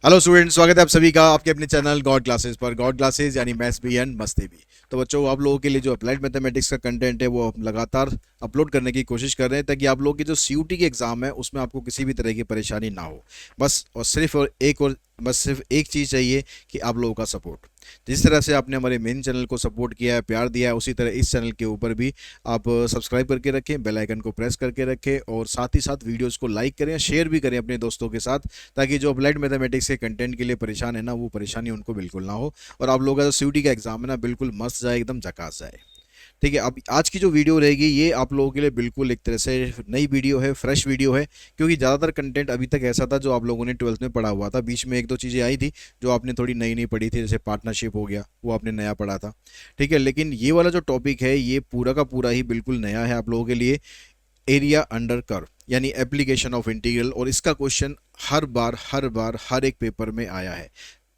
Hello student, स्वागत है आप सभी का आपके अपने चैनल गॉड क्लासेस पर। गॉड क्लासेस यानी मैथ्स भी एंड मस्ती भी। तो बच्चों, आप लोगों के लिए जो अप्लाइड मैथमेटिक्स का कंटेंट है वो हम लगातार अपलोड करने की कोशिश कर रहे हैं, ताकि आप लोगों की जो सीयूटी की एग्जाम है उसमें आपको किसी भी तरह की परेशानी ना हो। बस और बस सिर्फ एक चीज़ चाहिए कि आप लोगों का सपोर्ट। जिस तरह से आपने हमारे मेन चैनल को सपोर्ट किया है, प्यार दिया है, उसी तरह इस चैनल के ऊपर भी आप सब्सक्राइब करके रखें, बेल आइकन को प्रेस करके रखें, और साथ ही साथ वीडियोस को लाइक करें, शेयर भी करें अपने दोस्तों के साथ, ताकि जो अप्लाइड मैथमेटिक्स के कंटेंट के लिए परेशान है ना, वो परेशानी उनको बिल्कुल ना हो, और आप लोगों का जो सीयूटी का एग्जाम है ना, बिल्कुल मस्त जाए, एकदम झकास जाए। ठीक है, अब आज की जो वीडियो रहेगी ये आप लोगों के लिए बिल्कुल एक तरह से नई वीडियो है, फ्रेश वीडियो है। क्योंकि ज़्यादातर कंटेंट अभी तक ऐसा था जो आप लोगों ने ट्वेल्थ में पढ़ा हुआ था। बीच में एक दो चीज़ें आई थी जो आपने थोड़ी नई नई पढ़ी थी, जैसे पार्टनरशिप हो गया, वो आपने नया पढ़ा था। ठीक है, लेकिन ये वाला जो टॉपिक है ये पूरा का पूरा ही बिल्कुल नया है आप लोगों के लिए। एरिया अंडर कर्व यानी एप्लीकेशन ऑफ इंटीग्रल, और इसका क्वेश्चन हर बार हर एक पेपर में आया है।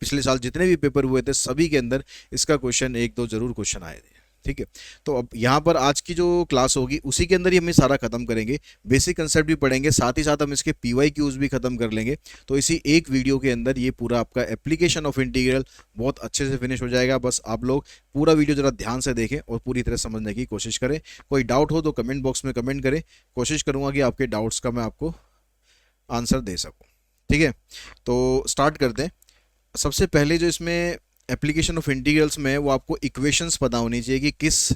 पिछले साल जितने भी पेपर हुए थे सभी के अंदर इसका क्वेश्चन एक दो जरूर क्वेश्चन आए थे। ठीक है, तो अब यहाँ पर आज की जो क्लास होगी उसी के अंदर ही हम ये सारा खत्म करेंगे। बेसिक कंसेप्ट भी पढ़ेंगे, साथ ही साथ हम इसके पीवाई क्यूज भी खत्म कर लेंगे। तो इसी एक वीडियो के अंदर ये पूरा आपका एप्लीकेशन ऑफ इंटीग्रल बहुत अच्छे से फिनिश हो जाएगा। बस आप लोग पूरा वीडियो जरा ध्यान से देखें और पूरी तरह समझने की कोशिश करें। कोई डाउट हो तो कमेंट बॉक्स में कमेंट करें, कोशिश करूंगा कि आपके डाउट्स का मैं आपको आंसर दे सकूं। ठीक है, तो स्टार्ट करते हैं। सबसे पहले जो इसमें एप्लीकेशन ऑफ इंटीग्रल्स में है, वो आपको इक्वेशंस पता होनी चाहिए कि किस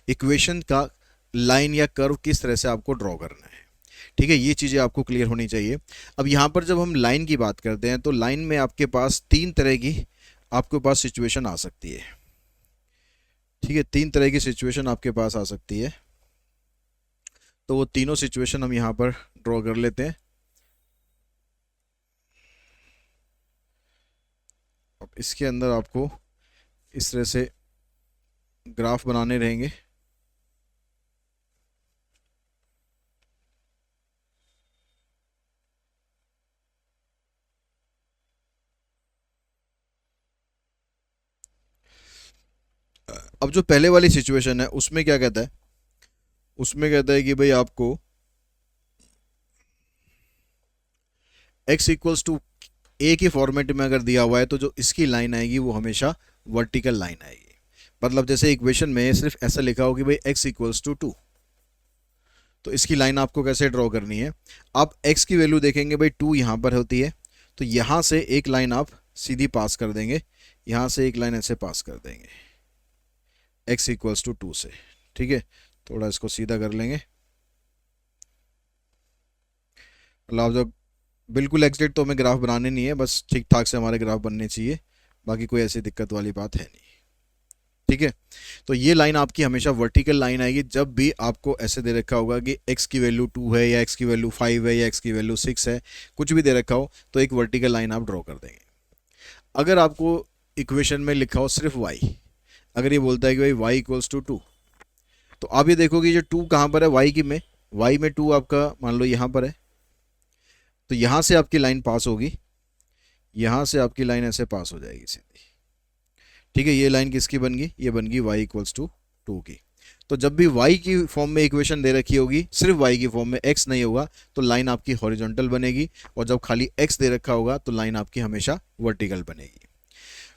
इक्वेशन का लाइन या कर्व किस तरह से आपको ड्रॉ करना है। ठीक है, ये चीज़ें आपको क्लियर होनी चाहिए। अब यहाँ पर जब हम लाइन की बात करते हैं तो लाइन में आपके पास तीन तरह की आपके पास सिचुएशन आ सकती है। ठीक है, तीन तरह की सिचुएशन आपके पास आ सकती है। तो वो तीनों सिचुएशन हम यहाँ पर ड्रॉ कर लेते हैं। अब इसके अंदर आपको इस तरह से ग्राफ बनाने रहेंगे। अब जो पहले वाली सिचुएशन है उसमें क्या कहता है, उसमें कहता है कि भाई आपको x इक्वल्स टू ए के फॉर्मेट में अगर दिया हुआ है तो जो इसकी लाइन आएगी वो हमेशा वर्टिकल लाइन आएगी। मतलब जैसे इक्वेशन में सिर्फ ऐसा लिखा हो कि भाई x इक्वल्स टू 2, तो इसकी लाइन आपको कैसे ड्रॉ करनी है। आप x की वैल्यू देखेंगे भाई 2 यहाँ पर होती है, तो यहाँ से एक लाइन आप सीधी पास कर देंगे, यहाँ से एक लाइन ऐसे पास कर देंगे x इक्वल्स टू 2 से। ठीक है, थोड़ा इसको सीधा कर लेंगे। मतलब जब बिल्कुल एग्जैक्ट तो हमें ग्राफ बनाने नहीं है, बस ठीक ठाक से हमारे ग्राफ बनने चाहिए, बाकी कोई ऐसी दिक्कत वाली बात है नहीं। ठीक है, तो ये लाइन आपकी हमेशा वर्टिकल लाइन आएगी। जब भी आपको ऐसे दे रखा होगा कि x की वैल्यू 2 है या x की वैल्यू 5 है या x की वैल्यू 6 है, कुछ भी दे रखा हो तो एक वर्टिकल लाइन आप ड्रॉ कर देंगे। अगर आपको इक्वेशन में लिखा हो सिर्फ y, अगर ये बोलता है कि भाई y इक्वल्स टू 2, तो आप ये देखोगे जो 2 कहाँ पर है, y में 2 आपका मान लो यहाँ पर है, तो यहाँ से आपकी लाइन पास होगी, यहाँ से आपकी लाइन ऐसे पास हो जाएगी सीधी। ठीक है, ये लाइन किसकी बन गई, ये बन गई y इक्वल्स टू 2 की। तो जब भी y की फॉर्म में इक्वेशन दे रखी होगी, सिर्फ y की फॉर्म में, x नहीं होगा, तो लाइन आपकी हॉरिजॉन्टल बनेगी, और जब खाली x दे रखा होगा तो लाइन आपकी हमेशा वर्टिकल बनेगी।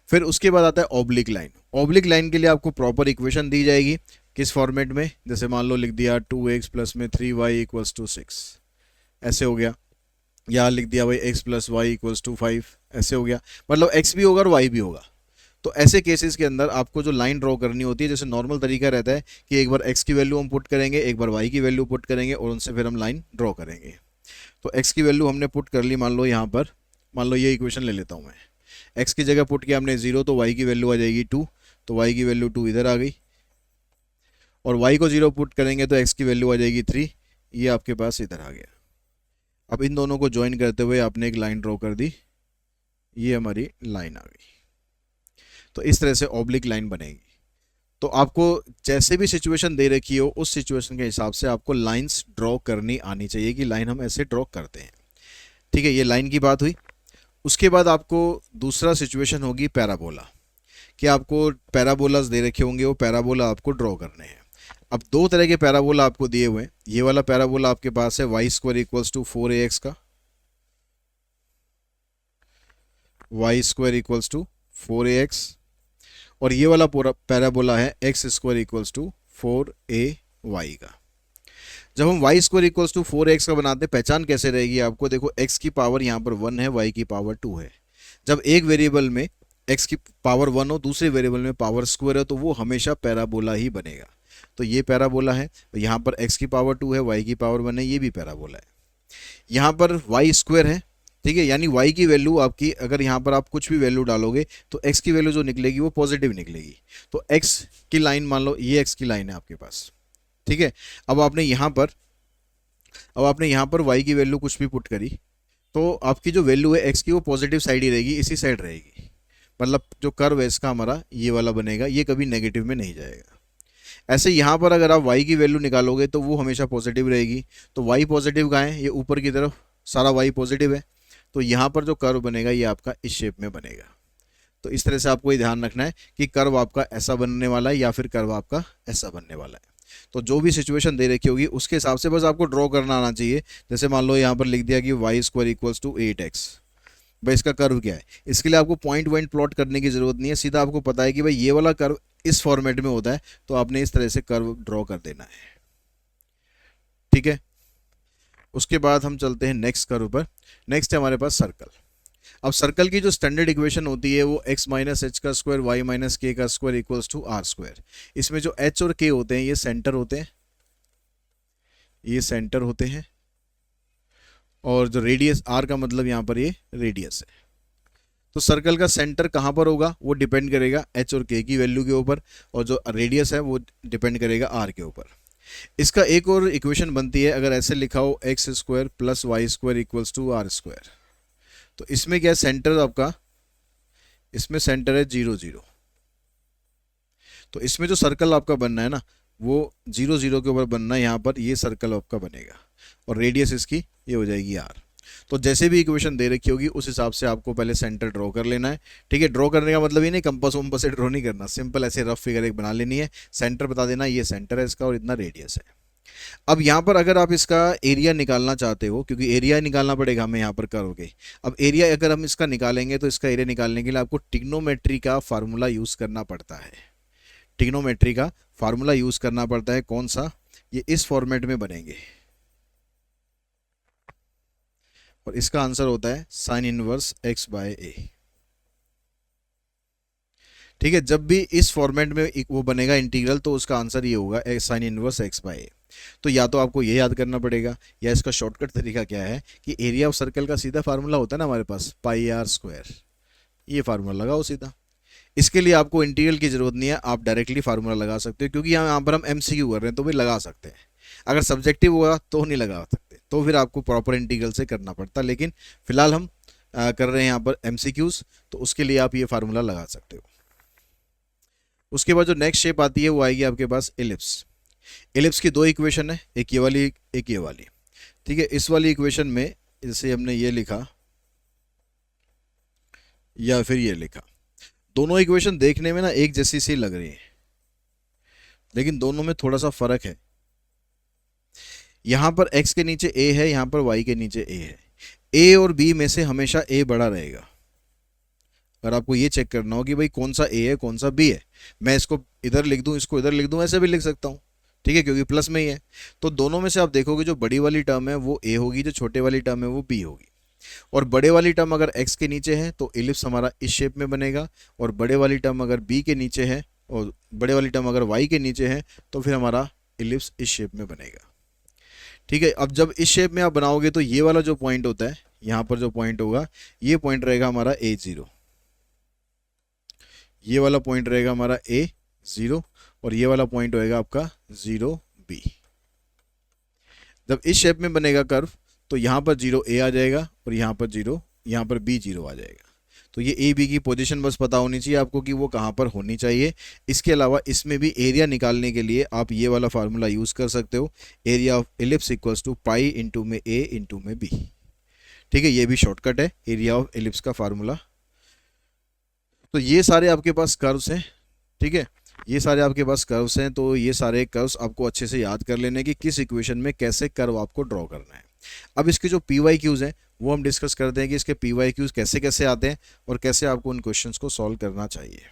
फिर उसके बाद आता है ऑब्लिक लाइन। ऑब्लिक लाइन के लिए आपको प्रॉपर इक्वेशन दी जाएगी, किस फॉर्मेट में, जैसे मान लो लिख दिया 2x प्लस में 3y इक्वल्स टू 6, ऐसे हो गया। या लिख दिया भाई x plus Y equals to 5, ऐसे हो गया। मतलब x भी होगा और y भी होगा। तो ऐसे केसेस के अंदर आपको जो लाइन ड्रॉ करनी होती है, जैसे नॉर्मल तरीका रहता है कि एक बार x की वैल्यू हम पुट करेंगे, एक बार y की वैल्यू पुट करेंगे, और उनसे फिर हम लाइन ड्रॉ करेंगे। तो x की वैल्यू हमने पुट कर ली, मान लो यहाँ पर, मान लो ये इक्वेशन ले लेता हूँ मैं। x की जगह पुट किया हमने 0, तो y की वैल्यू आ जाएगी 2, तो y की वैल्यू 2 इधर आ गई, और y को 0 पुट करेंगे तो x की वैल्यू आ जाएगी 3, ये आपके पास इधर आ गया। अब इन दोनों को ज्वाइन करते हुए आपने एक लाइन ड्रॉ कर दी, ये हमारी लाइन आ गई। तो इस तरह से ऑब्लिक लाइन बनेगी। तो आपको जैसे भी सिचुएशन दे रखी हो उस सिचुएशन के हिसाब से आपको लाइंस ड्रॉ करनी आनी चाहिए कि लाइन हम ऐसे ड्रॉ करते हैं। ठीक है, ये लाइन की बात हुई। उसके बाद आपको दूसरा सिचुएशन होगी पैराबोला, कि आपको पैराबोलास दे रखे होंगे, वो पैराबोला आपको ड्रॉ करने हैं। अब दो तरह के पैराबोला आपको दिए हुए हैं। ये वाला पैराबोला आपके पास है y square equals to 4ax का, Y square equals to 4ax, और ये वाला पूरा पैराबोला है x square equals to 4ay का। जब हम Y square equals to 4x का बनाते हैं, पहचान कैसे रहेगी आपको, देखो x की पावर यहाँ पर 1 है, y की पावर 2 है। जब एक वेरिएबल में x की पावर 1 हो, दूसरे वेरिएबल में पावर स्क्वायर है, तो वो हमेशा पैराबोला ही बनेगा। तो ये पैराबोला है, यहाँ पर x की पावर 2 है, y की पावर 1 है, ये भी पैराबोला है। यहाँ पर y स्क्वायर है, ठीक है, यानी y की वैल्यू आपकी, अगर यहाँ पर आप कुछ भी वैल्यू डालोगे तो x की वैल्यू जो निकलेगी वो पॉजिटिव निकलेगी। तो x की लाइन मान लो ये x की लाइन है आपके पास, ठीक है। अब आपने यहाँ पर y की वैल्यू कुछ भी पुट करी, तो आपकी जो वैल्यू है x की वो पॉजिटिव साइड ही रहेगी, इसी साइड रहेगी। मतलब जो कर्व है इसका हमारा ये वाला बनेगा, ये कभी नेगेटिव में नहीं जाएगा। ऐसे यहाँ पर अगर आप y की वैल्यू निकालोगे तो वो हमेशा पॉजिटिव रहेगी। तो y पॉजिटिव कहाँ है, ये ऊपर की तरफ सारा y पॉजिटिव है। तो यहाँ पर जो कर्व बनेगा ये आपका इस शेप में बनेगा। तो इस तरह से आपको ये ध्यान रखना है कि कर्व आपका ऐसा बनने वाला है या फिर कर्व आपका ऐसा बनने वाला है। तो जो भी सिचुएशन दे रखी होगी उसके हिसाब से बस आपको ड्रॉ करना आना चाहिए। जैसे मान लो यहाँ पर लिख दिया कि Y square equals to 8x, भाई इसका कर्व क्या है। इसके लिए आपको पॉइंट वाइंट प्लॉट करने की जरूरत नहीं है, सीधा आपको पता है कि भाई ये वाला कर्व इस फॉर्मेट में होता है, तो आपने इस तरह से कर्व ड्रॉ कर देना है, ठीक है। उसके बाद हम चलते हैं नेक्स्ट कर्व पर। नेक्स्ट है हमारे पास सर्कल। अब सर्कल की जो स्टैंडर्ड इक्वेशन होती है वो x माइनस एच का स्क्वायर वाई माइनस के का square equals to R square. इसमें जो h और k होते हैं ये सेंटर होते हैं, ये सेंटर होते हैं, और जो रेडियस r का मतलब यहाँ पर ये रेडियस है। तो सर्कल का सेंटर कहाँ पर होगा वो डिपेंड करेगा h और k की वैल्यू के ऊपर, और जो रेडियस है वो डिपेंड करेगा r के ऊपर। इसका एक और इक्वेशन बनती है, अगर ऐसे लिखा हो X square plus Y square equals to R square. तो इसमें क्या है, सेंटर आपका, इसमें सेंटर है 0 0। तो इसमें जो सर्कल आपका बनना है ना वो 0 0 के ऊपर बनना है, यहाँ पर ये सर्कल आपका बनेगा, और रेडियस इसकी ये हो जाएगी r। तो जैसे भी इक्वेशन दे रखी होगी उस हिसाब से आपको पहले सेंटर ड्रॉ कर लेना है, ठीक है। ड्रॉ करने का मतलब ये नहीं कंपास वम्पास से ड्रॉ नहीं करना, सिंपल ऐसे रफ फिगर एक बना लेनी है, सेंटर बता देना ये सेंटर है इसका और इतना रेडियस है। अब यहाँ पर अगर आप इसका एरिया निकालना चाहते हो, क्योंकि एरिया निकालना पड़ेगा हमें यहाँ पर कर्व के। अब एरिया अगर हम इसका निकालेंगे तो इसका एरिया निकालने के लिए आपको ट्रिग्नोमेट्री का फार्मूला यूज़ करना पड़ता है। ट्रिग्नोमेट्री का फार्मूला यूज़ करना पड़ता है, कौन सा, ये इस फॉर्मेट में बनेंगे, और इसका आंसर होता है साइन इनवर्स x बाय ए, ठीक है। जब भी इस फॉर्मेट में वो बनेगा इंटीग्रल तो उसका आंसर ये होगा साइन इनवर्स x बाय ए। तो या तो आपको ये याद करना पड़ेगा, या इसका शॉर्टकट तरीका क्या है कि एरिया ऑफ सर्कल का सीधा फार्मूला होता है ना हमारे पास पाई आर स्क्वायर, ये फार्मूला लगाओ सीधा। इसके लिए आपको इंटीग्रल की जरूरत नहीं है, आप डायरेक्टली फार्मूला लगा सकते हो, क्योंकि यहाँ पर हम एमसीक्यू कर रहे हैं तो भी लगा सकते हैं। अगर सब्जेक्टिव हुआ तो नहीं लगा सकते, तो फिर आपको प्रॉपर इंटीग्रल से करना पड़ता, लेकिन फिलहाल हम कर रहे हैं यहाँ पर एमसीक्यूज, तो उसके लिए आप ये फार्मूला लगा सकते हो। उसके बाद जो नेक्स्ट शेप आती है वो आएगी आपके पास एलिप्स। एलिप्स की दो इक्वेशन है, एक ये वाली एक ये वाली, ठीक है। इस वाली इक्वेशन में जैसे हमने ये लिखा या फिर ये लिखा, दोनों इक्वेशन देखने में ना एक जैसी सी लग रही है, लेकिन दोनों में थोड़ा सा फर्क है। यहां पर x के नीचे a है, यहां पर y के नीचे a है। a और b में से हमेशा a बड़ा रहेगा। अगर आपको ये चेक करना हो कि भाई कौन सा a है कौन सा b है, मैं इसको इधर लिख दूं इसको इधर लिख दूं, ऐसे भी लिख सकता हूं, ठीक है, क्योंकि प्लस में ही है। तो दोनों में से आप देखोगे जो बड़ी वाली टर्म है वो a होगी, जो छोटे वाली टर्म है वो b होगी। और बड़े वाली टर्म अगर x के नीचे है तो इलिप्स हमारा इस शेप में बनेगा, और बड़े वाली टर्म अगर b के नीचे है और बड़े वाली टर्म अगर y के नीचे है तो फिर हमारा इलिप्स इस शेप में बनेगा, ठीक है। अब जब इस शेप में आप बनाओगे तो ये वाला जो पॉइंट होता है, यहाँ पर जो पॉइंट होगा ये पॉइंट रहेगा हमारा a0, ये वाला पॉइंट रहेगा हमारा a0, और ये वाला पॉइंट होएगा आपका 0b। जब इस शेप में बनेगा कर्व तो यहाँ पर 0a आ जाएगा और यहाँ पर b0 आ जाएगा। तो ये ए बी की पोजीशन बस पता होनी चाहिए आपको कि वो कहाँ पर होनी चाहिए। इसके अलावा इसमें भी एरिया निकालने के लिए आप ये वाला फार्मूला यूज़ कर सकते हो, area of ellipse equals to pi into में ए इंटू में बी, ठीक है। ये भी शॉर्टकट है एरिया ऑफ एलिप्स का फार्मूला। तो ये सारे आपके पास कर्व्स हैं, ठीक है, ये सारे आपके पास कर्व्स हैं। तो ये सारे कर्व्स आपको अच्छे से याद कर लेने कि किस इक्वेशन में कैसे कर्व आपको ड्रॉ करना है। अब इसके जो पी वाई क्यूज़ हैं वो हम डिस्कस करते हैं कि इसके पी वाई क्यूज़ कैसे कैसे आते हैं और कैसे आपको उन क्वेश्चंस को सॉल्व करना चाहिए।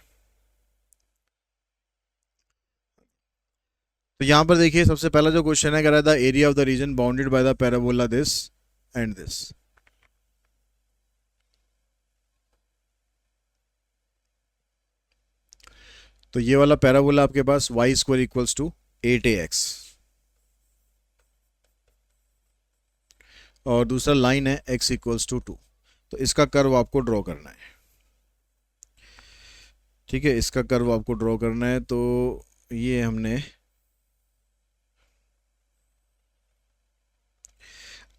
तो यहाँ पर देखिए सबसे पहला जो क्वेश्चन है कह रहा था area of the region bounded by the parabola this and this. तो ये वाला पैराबोला आपके पास y square equals to 8ax और दूसरा लाइन है x इक्वल्स टू 2। तो इसका कर्व आपको ड्रॉ करना है, ठीक है, इसका कर्व आपको ड्रॉ करना है। तो ये हमने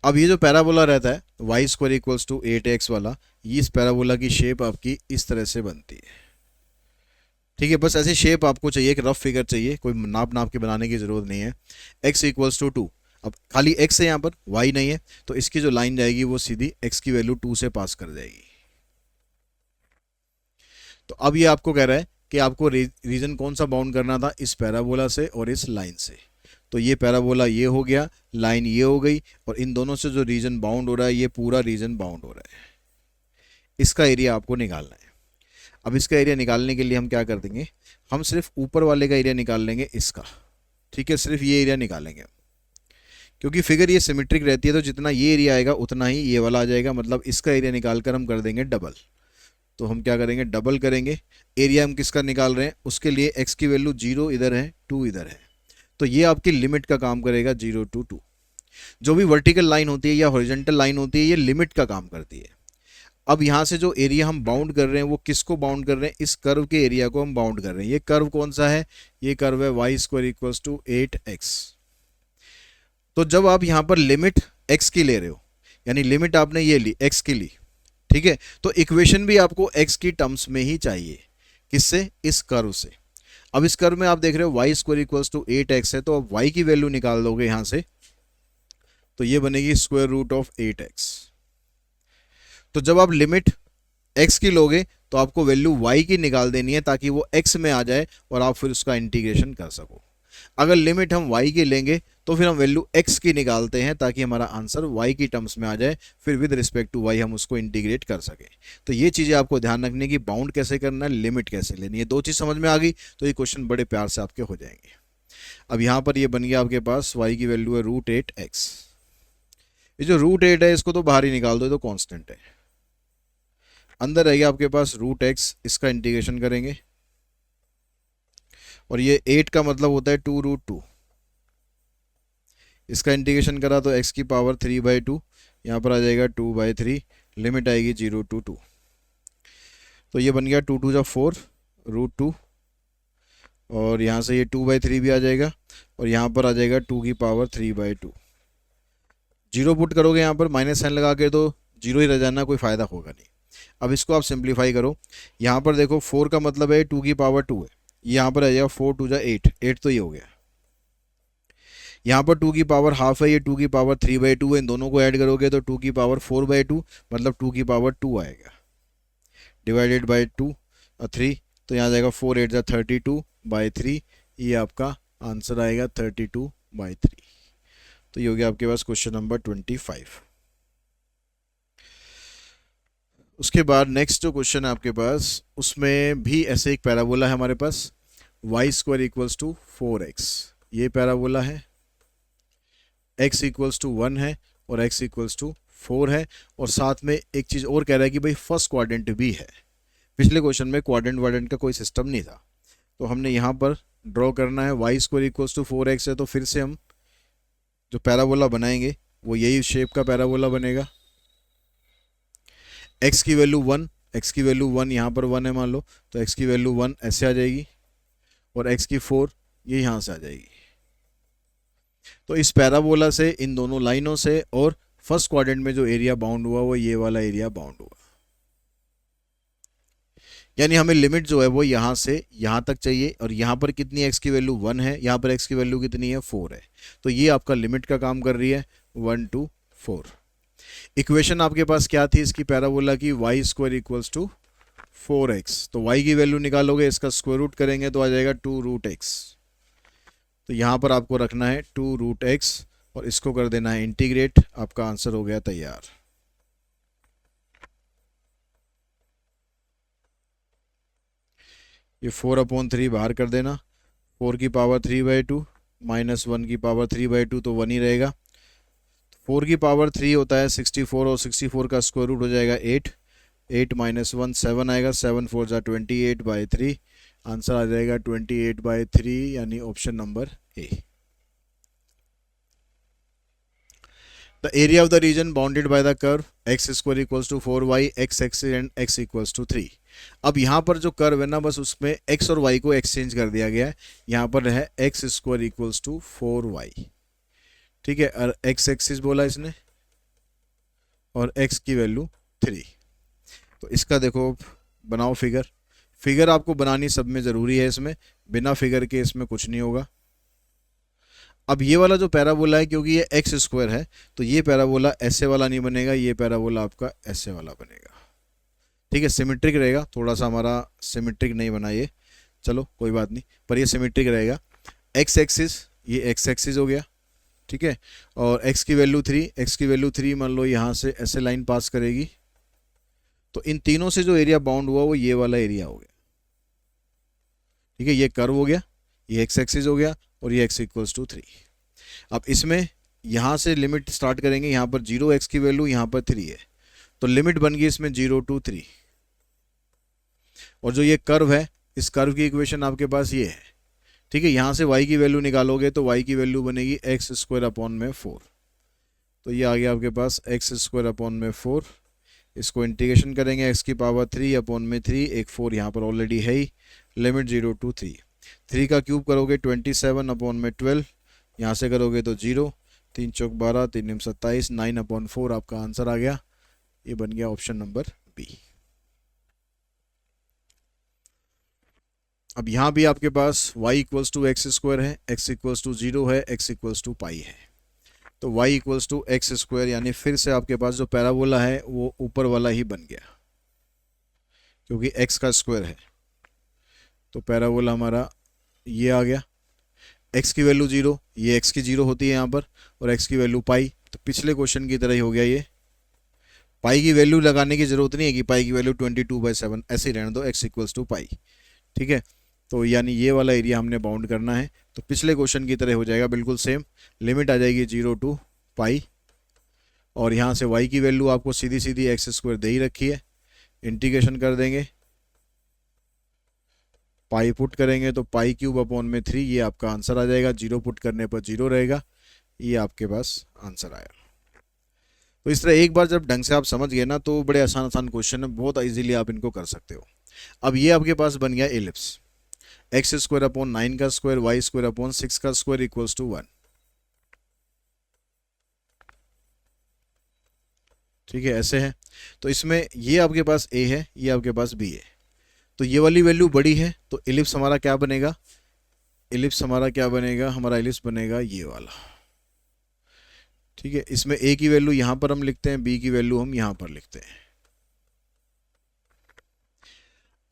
अब ये जो पैराबोला रहता है y square equals to 8x वाला, ये इस पैराबोला की शेप आपकी इस तरह से बनती है, ठीक है। बस ऐसी शेप आपको चाहिए, एक रफ फिगर चाहिए, कोई नाप नाप के बनाने की ज़रूरत नहीं है। x इक्वल्स टू 2, अब खाली x है यहाँ पर, y नहीं है, तो इसकी जो लाइन जाएगी वो सीधी x की वैल्यू 2 से पास कर जाएगी। तो अब ये आपको कह रहा है कि आपको रीजन कौन सा बाउंड करना था, इस पैराबोला से और इस लाइन से। तो ये पैराबोला ये हो गया, लाइन ये हो गई, और इन दोनों से जो रीजन बाउंड हो रहा है ये पूरा रीजन बाउंड हो रहा है। इसका एरिया आपको निकालना है। अब इसका एरिया निकालने के लिए हम क्या कर देंगे, हम सिर्फ ऊपर वाले का एरिया निकाल लेंगे इसका, ठीक है, सिर्फ ये एरिया निकालेंगे हम, क्योंकि फिगर ये सिमेट्रिक रहती है, तो जितना ये एरिया आएगा उतना ही ये वाला आ जाएगा, मतलब इसका एरिया निकाल कर हम कर देंगे डबल। तो हम क्या करेंगे, डबल करेंगे। एरिया हम किसका निकाल रहे हैं, उसके लिए x की वैल्यू 0 इधर है, 2 इधर है, तो ये आपकी लिमिट का काम करेगा 0 to 2। जो भी वर्टिकल लाइन होती है या हॉरिजॉन्टल लाइन होती है ये लिमिट का काम करती है। अब यहाँ से जो एरिया हम बाउंड कर रहे हैं वो किसको बाउंड कर रहे हैं, इस कर्व के एरिया को हम बाउंड कर रहे हैं। ये कर्व कौन सा है, ये कर्व है y square equals to 8x। तो जब आप यहाँ पर लिमिट x की ले रहे हो, यानी लिमिट आपने ये ली x की ली, ठीक है, तो इक्वेशन भी आपको x की टर्म्स में ही चाहिए, किससे, इस कर्व से। अब इस कर्व में आप देख रहे हो Y square equals to 8x है, तो अब y की वैल्यू निकाल दोगे यहाँ से, तो ये बनेगी स्क्वायर रूट ऑफ 8x। तो जब आप लिमिट x की लोगे तो आपको वैल्यू y की निकाल देनी है ताकि वो x में आ जाए और आप फिर उसका इंटीग्रेशन कर सको। अगर लिमिट हम y की लेंगे तो फिर हम वैल्यू x की निकालते हैं ताकि हमारा आंसर y की टर्म्स में आ जाए, फिर विद रिस्पेक्ट टू y हम उसको इंटीग्रेट कर सकें। तो ये चीज़ें आपको ध्यान रखने की, बाउंड कैसे करना है, लिमिट कैसे लेनी है, दो चीज़ समझ में आ गई तो ये क्वेश्चन बड़े प्यार से आपके हो जाएंगे। अब यहाँ पर ये बन गया आपके पास y की वैल्यू है √8x। ये जो √8 है इसको तो बाहर ही निकाल दो, ये तो कॉन्स्टेंट है। अंदर रहेगा आपके पास √x, इसका इंटीग्रेशन करेंगे, और ये 8 का मतलब होता है 2√2, इसका इंटीग्रेशन करा तो x की पावर 3/2, यहाँ पर आ जाएगा 2/3, लिमिट आएगी 0 to 2। तो ये बन गया 2 2 4 √2, और यहाँ से ये 2/3 भी आ जाएगा, और यहाँ पर आ जाएगा 2 की पावर 3/2। जीरो पुट करोगे यहाँ पर माइनस साइन लगा के तो जीरो ही रह जाना, कोई फ़ायदा होगा नहीं। अब इसको आप सिंप्लीफाई करो, यहाँ पर देखो 4 का मतलब है 2 की पावर 2 है, यहाँ पर आ जाएगा 4 2 8, 8 तो ये हो गया। यहाँ पर 2 की पावर हाफ है, ये 2 की पावर 3/2 है, इन दोनों को ऐड करोगे तो 2 की पावर 4/2, मतलब 2 की पावर 2 आएगा, डिवाइडेड बाई 2 और 3, तो यहाँ जाएगा 4 8 32/3, ये आपका आंसर आएगा 32/3। तो ये हो गया आपके पास क्वेश्चन नंबर 25। उसके बाद नेक्स्ट जो क्वेश्चन है आपके पास, उसमें भी ऐसे एक पैराबोला है हमारे पास, y square equals to 4x। ये पैराबोला है, x इक्वल्स टू 1 है और x इक्वल्स टू 4 है, और साथ में एक चीज़ और कह रहा है कि भाई फर्स्ट क्वाड्रेंट भी है। पिछले क्वेश्चन में क्वाड्रेंट वाड्रेंट का कोई सिस्टम नहीं था, तो हमने यहाँ पर ड्रॉ करना है। Y square equals to 4x है, तो फिर से हम जो पैराबोला बनाएंगे वो यही शेप का पैराबोला बनेगा। x की वैल्यू 1, x की वैल्यू 1, यहाँ पर 1 है मान लो, तो x की वैल्यू 1 ऐसे आ जाएगी, और x की 4 ये यहाँ से आ जाएगी। तो इस पैराबोला से, इन दोनों लाइनों से, और फर्स्ट क्वाड्रेंट में जो एरिया बाउंड हुआ वो ये वाला एरिया बाउंड हुआ, यानी हमें लिमिट जो है वो यहाँ से यहाँ तक चाहिए, और यहाँ पर कितनी x की वैल्यू 1 है, यहाँ पर x की वैल्यू कितनी है 4 है, तो ये आपका लिमिट का काम कर रही है 1 to 4। इक्वेशन आपके पास क्या थी इसकी पैराबोला की, Y square equals to 4x, तो y की वैल्यू निकालोगे, इसका स्क्वायर रूट करेंगे तो आ जाएगा 2√x। तो यहाँ पर आपको रखना है 2√x, और इसको कर देना है इंटीग्रेट, आपका आंसर हो गया तैयार। ये 4/3 बाहर कर देना, 4^3/2 -1 की पावर 3/2 तो 1 ही रहेगा। 4^3 होता है 64 और 64 का स्क्वायर रूट हो जाएगा 8, 8 - 1 7 आएगा, 7 4 जा 28/3, आंसर आ जाएगा 28/3 यानी option number A. The area of the region bounded by the curve x² = 4y, x axis and x = 3। अब यहाँ पर जो कर्व है ना, बस उसमें x और y को एक्सचेंज कर दिया गया है। यहाँ पर है x² = 4y, ठीक है, और x एक्सिस बोला इसने और x की वैल्यू 3। तो इसका देखो बनाओ फिगर, फिगर आपको बनानी सब में ज़रूरी है, इसमें बिना फिगर के इसमें कुछ नहीं होगा। अब ये वाला जो पैराबोला है, क्योंकि ये x² है तो ये पैराबोला ऐसे वाला नहीं बनेगा, ये पैराबोला आपका ऐसे वाला बनेगा, ठीक है, सिमेट्रिक रहेगा। थोड़ा सा हमारा सिमेट्रिक नहीं बना ये, चलो कोई बात नहीं, पर ये सिमेट्रिक रहेगा। x एक्सिस, ये x एक्सिस हो गया, ठीक है, और x की वैल्यू 3, x की वैल्यू 3 मान लो यहाँ से ऐसे लाइन पास करेगी, तो इन तीनों से जो एरिया बाउंड हुआ वो ये वाला एरिया हो गया, ठीक है, ये कर्व हो गया, ये x एक्सिस हो गया और ये x = 3। अब इसमें यहाँ से लिमिट स्टार्ट करेंगे, यहाँ पर 0x की वैल्यू, यहाँ पर 3 है, तो लिमिट बन गई इसमें 0 to 3। और जो ये कर्व है, इस कर्व की इक्वेशन आपके पास ये है, ठीक है, यहाँ से y की वैल्यू निकालोगे तो y की वैल्यू बनेगी x²/4। तो ये आ गया आपके पास x²/4। इसको इंटीग्रेशन करेंगे x की पावर 3/3, एक 4 यहाँ पर ऑलरेडी है ही, लिमिट 0 to 3। 3 का क्यूब करोगे 27/12, यहाँ से करोगे तो 0, 3 चौक 12, 3 निम 27, 9/4 आपका आंसर आ गया। ये बन गया ऑप्शन नंबर बी। अब यहाँ भी आपके पास y = x² है, x = 0 है, x = पाई है, तो y = x², यानी फिर से आपके पास जो पैराबोला है वो ऊपर वाला ही बन गया, क्योंकि x का स्क्वायर है, तो पैराबोला हमारा ये आ गया। x की वैल्यू 0, ये x की 0 होती है यहाँ पर, और x की वैल्यू पाई, तो पिछले क्वेश्चन की तरह ही हो गया। ये पाई की वैल्यू लगाने की जरूरत नहीं है कि पाई की वैल्यू 22/7, ऐसे ही रहने दो, x = पाई, ठीक है। तो यानी ये वाला एरिया हमने बाउंड करना है, तो पिछले क्वेश्चन की तरह हो जाएगा बिल्कुल सेम, लिमिट आ जाएगी 0 to पाई, और यहाँ से y की वैल्यू आपको सीधी सीधी x² दे ही रखी है, इंटीग्रेशन कर देंगे, पाई पुट करेंगे तो π³ 3, ये आपका आंसर आ जाएगा। 0 पुट करने पर 0 रहेगा, ये आपके पास आंसर आया। तो इस तरह एक बार जब ढंग से आप समझ गए ना, तो बड़े आसान आसान क्वेश्चन है, बहुत इजीली आप इनको कर सकते हो। अब ये आपके पास बन गया एलिप्स, x² का स्क्वायर, y² 6 का स्क्वायर = 1, ठीक है, ऐसे है। तो इसमें ये आपके पास a है, ये आपके पास b है, तो ये वाली वैल्यू बड़ी है, तो एलिप्स हमारा क्या बनेगा, एलिप्स हमारा क्या बनेगा, हमारा एलिप्स बनेगा ये वाला, ठीक है। इसमें a की वैल्यू यहाँ पर हम लिखते हैं, b की वैल्यू हम यहाँ पर लिखते हैं।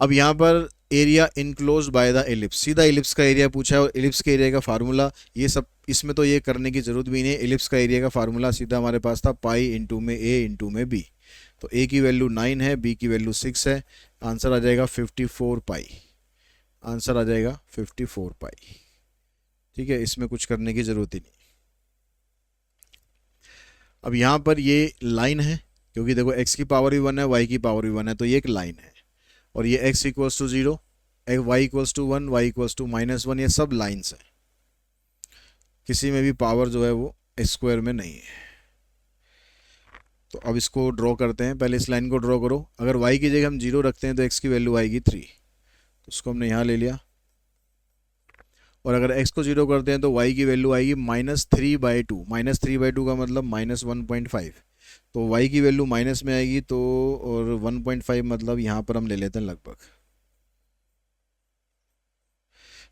अब यहाँ पर area enclose by the ellipse, सीधा एलिप्स का एरिया पूछा है, और एलिप्स के एरिया का फार्मूला ये सब, इसमें तो ये करने की जरूरत भी नहीं है। एलिप्स का एरिया का फार्मूला सीधा हमारे पास था पाई इंटू में a इंटू में b, तो a की वैल्यू 9 है, b की वैल्यू 6 है, आंसर आ जाएगा 54 पाई, आंसर आ जाएगा 54 पाई, ठीक है, इसमें कुछ करने की जरूरत ही नहीं। अब यहाँ पर ये लाइन है, क्योंकि देखो x की पावर भी 1 है, y की पावर भी 1 है, तो ये एक लाइन है, और ये x = 0, y = 1, y = -1, ये सब लाइन्स हैं, किसी में भी पावर जो है वो स्क्वायर में नहीं है। तो अब इसको ड्रॉ करते हैं, पहले इस लाइन को ड्रॉ करो। अगर y की जगह हम 0 रखते हैं तो x की वैल्यू आएगी 3, तो उसको हमने यहाँ ले लिया, और अगर x को 0 करते हैं तो y की वैल्यू आएगी -3/2, -3/2 का मतलब -1.5, तो y की वैल्यू माइनस में आएगी, तो और 1.5 मतलब यहाँ पर हम ले लेते हैं लगभग।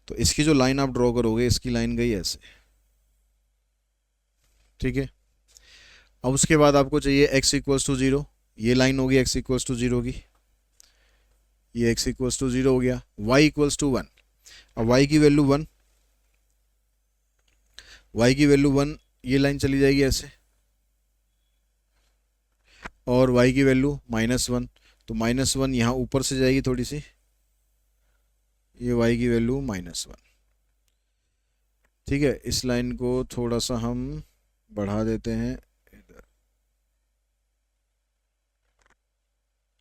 तो इसकी जो लाइन आप ड्रॉ करोगे, इसकी लाइन गई ऐसे, ठीक है। अब उसके बाद आपको चाहिए x = 0, ये लाइन होगी x = 0 की, ये x = 0 हो गया, y = 1, अब y की वैल्यू 1, y की वैल्यू 1 ये लाइन चली जाएगी ऐसे, और y की वैल्यू -1, तो -1 यहाँ ऊपर से जाएगी थोड़ी सी, ये y की वैल्यू -1। ठीक है, इस लाइन को थोड़ा सा हम बढ़ा देते हैं इधर,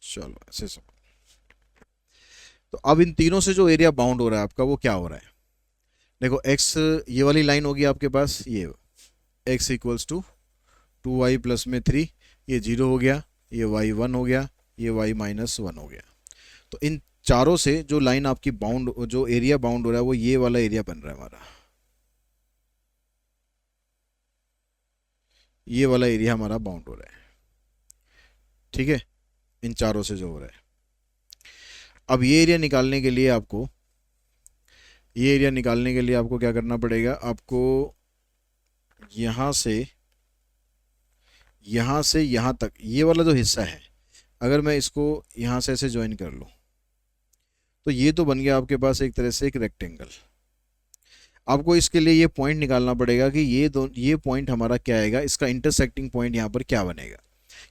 चलो ऐसे सब। तो अब इन तीनों से जो एरिया बाउंड हो रहा है आपका वो क्या हो रहा है, देखो x, ये वाली लाइन होगी आपके पास, ये x equals to 2y plus में 3, ये 0 हो गया, ये y 1 हो गया, ये y -1 हो गया। तो इन चारों से जो लाइन आपकी बाउंड, जो एरिया बाउंड हो रहा है वो ये वाला एरिया बन रहा है हमारा, ये वाला एरिया हमारा बाउंड हो रहा है। ठीक है, इन चारों से जो हो रहा है। अब ये एरिया निकालने के लिए आपको, ये एरिया निकालने के लिए आपको क्या करना पड़ेगा, आपको यहाँ से यहाँ तक ये वाला जो हिस्सा है, अगर मैं इसको यहाँ से ऐसे ज्वाइन कर लूँ तो ये तो बन गया आपके पास एक तरह से एक रेक्टेंगल। आपको इसके लिए ये पॉइंट निकालना पड़ेगा कि ये पॉइंट हमारा क्या आएगा, इसका इंटरसेक्टिंग पॉइंट यहाँ पर क्या बनेगा,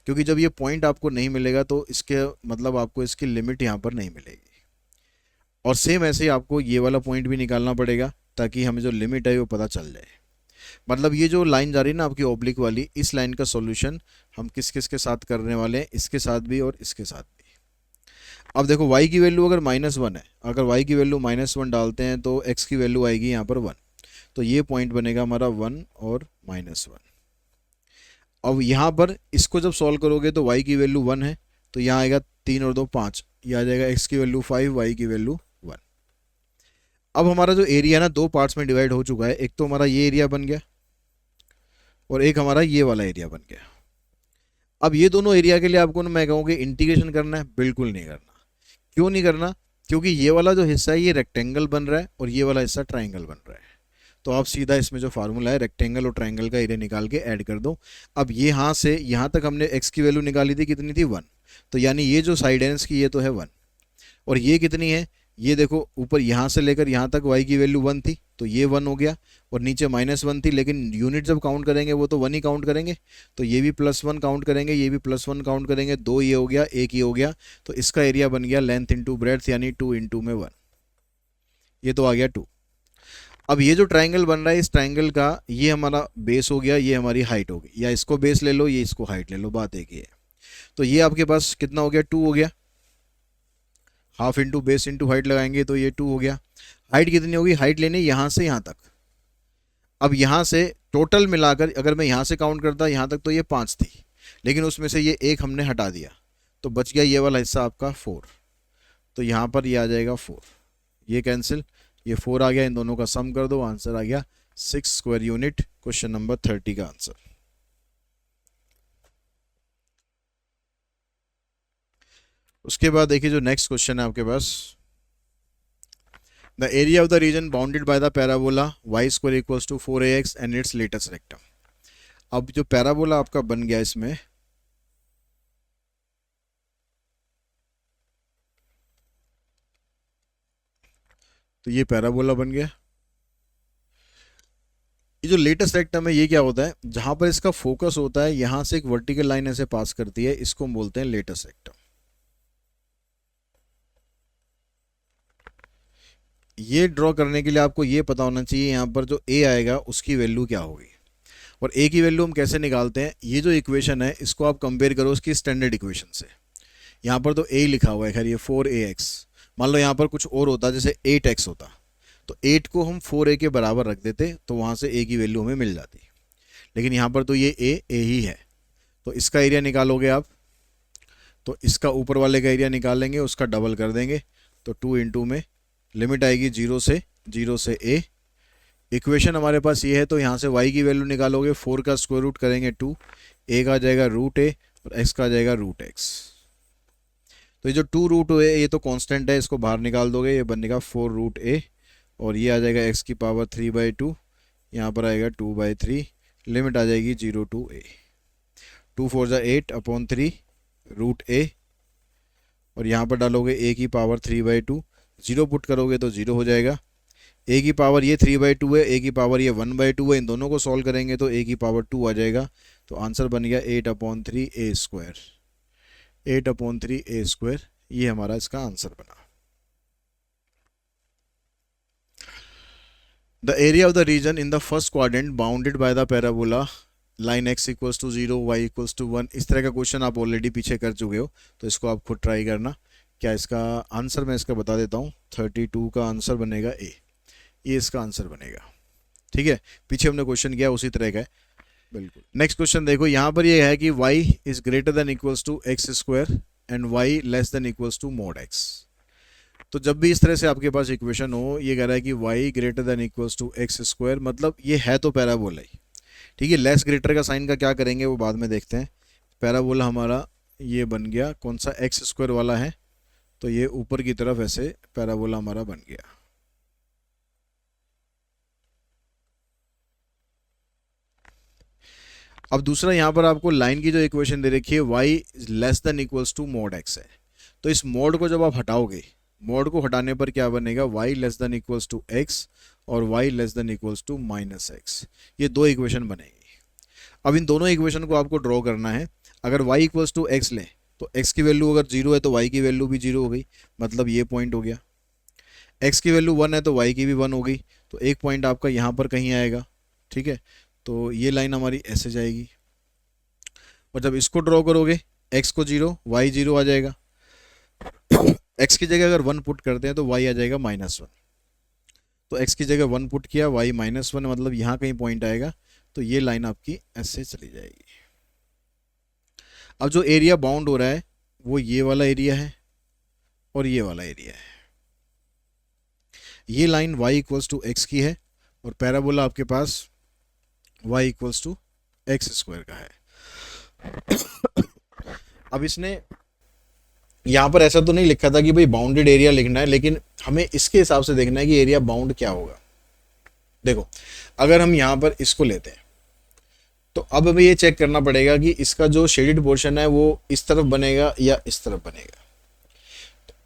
क्योंकि जब ये पॉइंट आपको नहीं मिलेगा तो इसके मतलब आपको इसकी लिमिट यहाँ पर नहीं मिलेगी। और सेम ऐसे ही आपको ये वाला पॉइंट भी निकालना पड़ेगा ताकि हमें जो लिमिट है वो पता चल जाए। मतलब ये जो लाइन जा रही है ना आपकी ऑब्लिक वाली, इस लाइन का सॉल्यूशन हम किस किस के साथ करने वाले हैं, इसके साथ भी और इसके साथ भी। अब देखो y की वैल्यू अगर -1 है, अगर y की वैल्यू -1 डालते हैं तो x की वैल्यू आएगी यहाँ पर 1, तो ये पॉइंट बनेगा हमारा 1 और -1। अब यहाँ पर इसको जब सॉल्व करोगे तो y की वैल्यू 1 है, तो यहाँ आएगा 3 और 2 5, ये आ जाएगा x की वैल्यू 5, y की वैल्यू 1। अब हमारा जो एरिया ना दो पार्ट्स में डिवाइड हो चुका है, एक तो हमारा ये एरिया बन गया और एक हमारा ये वाला एरिया बन गया। अब ये दोनों एरिया के लिए आपको ना मैं कहूँगी इंटीग्रेशन करना है, बिल्कुल नहीं करना। क्यों नहीं करना, क्योंकि ये वाला जो हिस्सा है ये रेक्टेंगल बन रहा है और ये वाला हिस्सा ट्राइंगल बन रहा है। तो आप सीधा इसमें जो फार्मूला है रेक्टेंगल और ट्राइंगल का एरिया निकाल के ऐड कर दो। अब ये यहाँ से यहाँ तक हमने x की वैल्यू निकाली थी, कितनी थी 1, तो यानी ये जो साइड है इसकी ये तो है 1, और ये कितनी है, ये देखो ऊपर यहाँ से लेकर यहाँ तक y की वैल्यू 1 थी, तो ये 1 हो गया, और नीचे -1 थी, लेकिन यूनिट जब काउंट करेंगे वो तो 1 ही काउंट करेंगे, तो ये भी +1 काउंट करेंगे, ये भी +1 काउंट करेंगे, 2 ये हो गया, 1 ये हो गया, तो इसका एरिया बन गया लेंथ इंटू ब्रेड्थ, यानी 2 इंटू में 1, ये तो आ गया 2। अब ये जो ट्राइंगल बन रहा है, इस ट्राइंगल का ये हमारा बेस हो गया, ये हमारी हाइट होगी, या इसको बेस ले लो, ये इसको हाइट ले लो, बात एक ही है। तो ये आपके पास कितना हो गया, 2 हो गया, half into base into height लगाएंगे तो ये 2 हो गया। हाइट कितनी होगी, हाइट लेनी यहाँ से यहाँ तक। अब यहाँ से टोटल मिलाकर अगर मैं यहाँ से काउंट करता यहाँ तक तो ये 5 थी, लेकिन उसमें से ये एक हमने हटा दिया, तो बच गया ये वाला हिस्सा आपका 4, तो यहाँ पर ये आ जाएगा 4, ये कैंसिल, ये 4 आ गया, इन दोनों का सम कर दो, आंसर आ गया 6 स्क्वायर यूनिट, क्वेश्चन नंबर 30 का आंसर। उसके बाद देखिए जो नेक्स्ट क्वेश्चन है आपके पास, the area of the region bounded by the parabola y² equals to 4ax and its latus rectum. अब जो पैराबोला आपका बन गया इसमें, तो ये पैराबोला बन गया। ये जो लेटेस्ट रेक्टम है ये क्या होता है, जहां पर इसका फोकस होता है यहां से एक वर्टिकल लाइन ऐसे पास करती है, इसको हम बोलते हैं लेटेस्ट रेक्टम। ये ड्रॉ करने के लिए आपको ये पता होना चाहिए यहाँ पर जो a आएगा उसकी वैल्यू क्या होगी, और a की वैल्यू हम कैसे निकालते हैं, ये जो इक्वेशन है इसको आप कंपेयर करो उसकी स्टैंडर्ड इक्वेशन से। यहाँ पर तो a लिखा हुआ है, खैर ये 4ax, मान लो यहाँ पर कुछ और होता जैसे 8x होता, तो 8 को हम 4a के बराबर रख देते तो वहाँ से a की वैल्यू हमें मिल जाती, लेकिन यहाँ पर तो ये a ही है। तो इसका एरिया निकालोगे आप, तो इसका ऊपर वाले का एरिया निकालेंगे, उसका डबल कर देंगे, तो 2 इंटू में लिमिट आएगी 0 से a। इक्वेशन हमारे पास ये है, तो यहाँ से y की वैल्यू निकालोगे, 4 का स्क्वायर रूट करेंगे 2, a का आ जाएगा √a और x का आ जाएगा √x। तो ये जो 2 √a ये तो कांस्टेंट है, इसको बाहर निकाल दोगे, ये बनेगा 4 √a, और ये आ जाएगा x की पावर 3/2, यहाँ पर आएगा 2/3, लिमिट आ जाएगी 0 to a, 2 4 जा 8/3 √a, और यहाँ पर डालोगे a की पावर 3/2, 0 पुट करोगे तो 0 हो जाएगा, ए की पावर ये 3/2 है, ए की पावर ये 1/2 है, इन दोनों को सॉल्व करेंगे तो ए की पावर 2 आ जाएगा। तो आंसर बन गया 8/3 a²। 8/3 a², ये हमारा इसका आंसर बना। The area of the region in the first quadrant bounded by the parabola line x equals to 0, y equals to 1। इस तरह का क्वेश्चन आप ऑलरेडी पीछे कर चुके हो, तो इसको आप खुद ट्राई करना। क्या इसका आंसर मैं इसका बता देता हूँ। 32 का आंसर बनेगा ए, ये इसका आंसर बनेगा। ठीक है, पीछे हमने क्वेश्चन किया उसी तरह का है बिल्कुल। नेक्स्ट क्वेश्चन देखो, यहाँ पर ये है कि y is greater than equals to x² and y less than equals to mod x। तो जब भी इस तरह से आपके पास इक्वेशन हो, ये कह रहा है कि y greater than equals to x², मतलब ये है तो पैराबोला ही। ठीक है, लेस ग्रेटर का साइन का क्या करेंगे वो बाद में देखते हैं। पैराबोला हमारा ये बन गया, कौन सा x² वाला है, तो ये ऊपर की तरफ ऐसे पैराबोला हमारा बन गया। अब दूसरा यहाँ पर आपको लाइन की जो इक्वेशन दे रखी है y less than equals to mod x है, तो इस मोड को जब आप हटाओगे, मोड को हटाने पर क्या बनेगा, y less than equals to x और y less than equals to -x। ये दो इक्वेशन बनेगी। अब इन दोनों इक्वेशन को आपको ड्रॉ करना है। अगर y इक्वल्स टू x लें तो x की वैल्यू अगर 0 है तो y की वैल्यू भी 0 हो गई, मतलब ये पॉइंट हो गया। x की वैल्यू 1 है तो y की भी 1 हो गई, तो एक पॉइंट आपका यहाँ पर कहीं आएगा। ठीक है, तो ये लाइन हमारी ऐसे जाएगी, और जब इसको ड्रॉ करोगे x को 0, y 0 आ जाएगा। x की जगह अगर 1 पुट करते हैं तो y आ जाएगा -1। तो x की जगह 1 पुट किया, y -1, मतलब यहाँ कहीं पॉइंट आएगा, तो ये लाइन आपकी ऐसे चली जाएगी। अब जो एरिया बाउंड हो रहा है वो ये वाला एरिया है और ये वाला एरिया है। ये line y equals to x की है और पैराबोला आपके पास y इक्वल्स टू x² का है। अब इसने यहाँ पर ऐसा तो नहीं लिखा था कि भाई बाउंडेड एरिया लिखना है, लेकिन हमें इसके हिसाब से देखना है कि एरिया बाउंड क्या होगा। देखो, अगर हम यहाँ पर इसको लेते हैं तो अब हमें ये चेक करना पड़ेगा कि इसका जो शेडेड पोर्शन है वो इस तरफ बनेगा या इस तरफ बनेगा।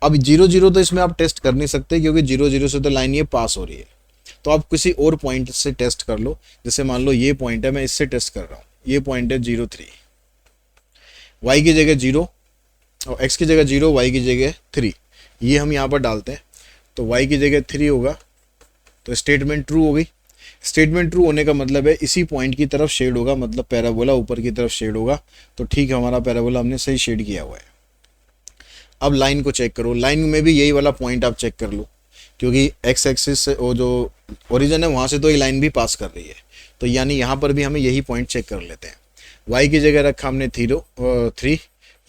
अब 0 0 तो इसमें आप टेस्ट कर नहीं सकते, क्योंकि 0 0 से तो लाइन ये पास हो रही है। तो आप किसी और पॉइंट से टेस्ट कर लो, जैसे मान लो ये पॉइंट है, मैं इससे टेस्ट कर रहा हूँ। ये पॉइंट है 0 3, y की जगह 0 और x की जगह 0, y की जगह 3। ये हम यहाँ पर डालते हैं तो y की जगह 3 होगा, तो स्टेटमेंट ट्रू हो गई। स्टेटमेंट ट्रू होने का मतलब है इसी पॉइंट की तरफ शेड होगा, मतलब पैराबोला ऊपर की तरफ शेड होगा। तो ठीक है, हमारा पैराबोला हमने सही शेड किया हुआ है। अब लाइन को चेक करो, लाइन में भी यही वाला पॉइंट आप चेक कर लो, क्योंकि एक्स एक्सिस से वो जो ओरिजिन है वहाँ से तो ये लाइन भी पास कर रही है, तो यानी यहाँ पर भी हमें यही पॉइंट चेक कर लेते हैं। y की जगह रखा हमने 3,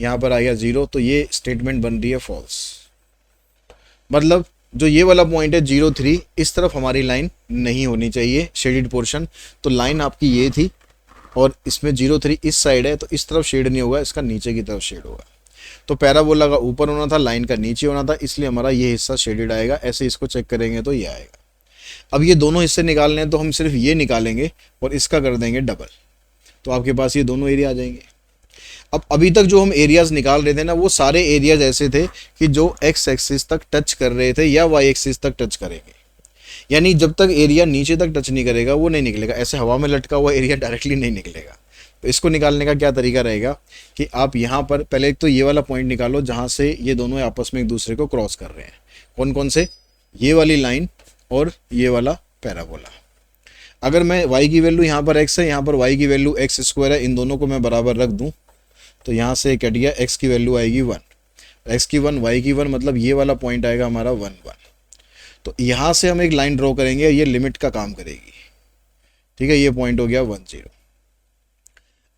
यहाँ पर आ गया 0, तो ये स्टेटमेंट बन रही है फॉल्स। मतलब जो ये वाला पॉइंट है 0 3, इस तरफ हमारी लाइन नहीं होनी चाहिए शेडेड पोर्शन। तो लाइन आपकी ये थी और इसमें 0 3 इस साइड है, तो इस तरफ शेड नहीं होगा, इसका नीचे की तरफ शेड होगा। तो पैराबोला का ऊपर होना था, लाइन का नीचे होना था, इसलिए हमारा ये हिस्सा शेडेड आएगा। ऐसे इसको चेक करेंगे तो ये आएगा। अब ये दोनों हिस्से निकालने हैं तो हम सिर्फ ये निकालेंगे और इसका कर देंगे डबल, तो आपके पास ये दोनों एरिया आ जाएंगे। अब अभी तक जो हम एरियाज निकाल रहे थे ना, वो सारे एरियाज ऐसे थे कि जो एक्स एक्सिस तक टच कर रहे थे या वाई एक्सिस तक टच करेंगे। यानी जब तक एरिया नीचे तक टच नहीं करेगा वो नहीं निकलेगा, ऐसे हवा में लटका हुआ एरिया डायरेक्टली नहीं निकलेगा। तो इसको निकालने का क्या तरीका रहेगा कि आप यहाँ पर पहले एक तो ये वाला पॉइंट निकालो जहाँ से ये दोनों आपस में एक दूसरे को क्रॉस कर रहे हैं। कौन कौन से? ये वाली लाइन और ये वाला पैराबोला। अगर मैं y की वैल्यू यहाँ पर x है, यहाँ पर y की वैल्यू x² है, इन दोनों को मैं बराबर रख दूँ तो यहाँ से कट गया, x की वैल्यू आएगी 1, x की 1, y की 1, मतलब ये वाला पॉइंट आएगा हमारा 1 1। तो यहाँ से हम एक लाइन ड्रॉ करेंगे, ये लिमिट का काम करेगी। ठीक है, ये पॉइंट हो गया 1 0।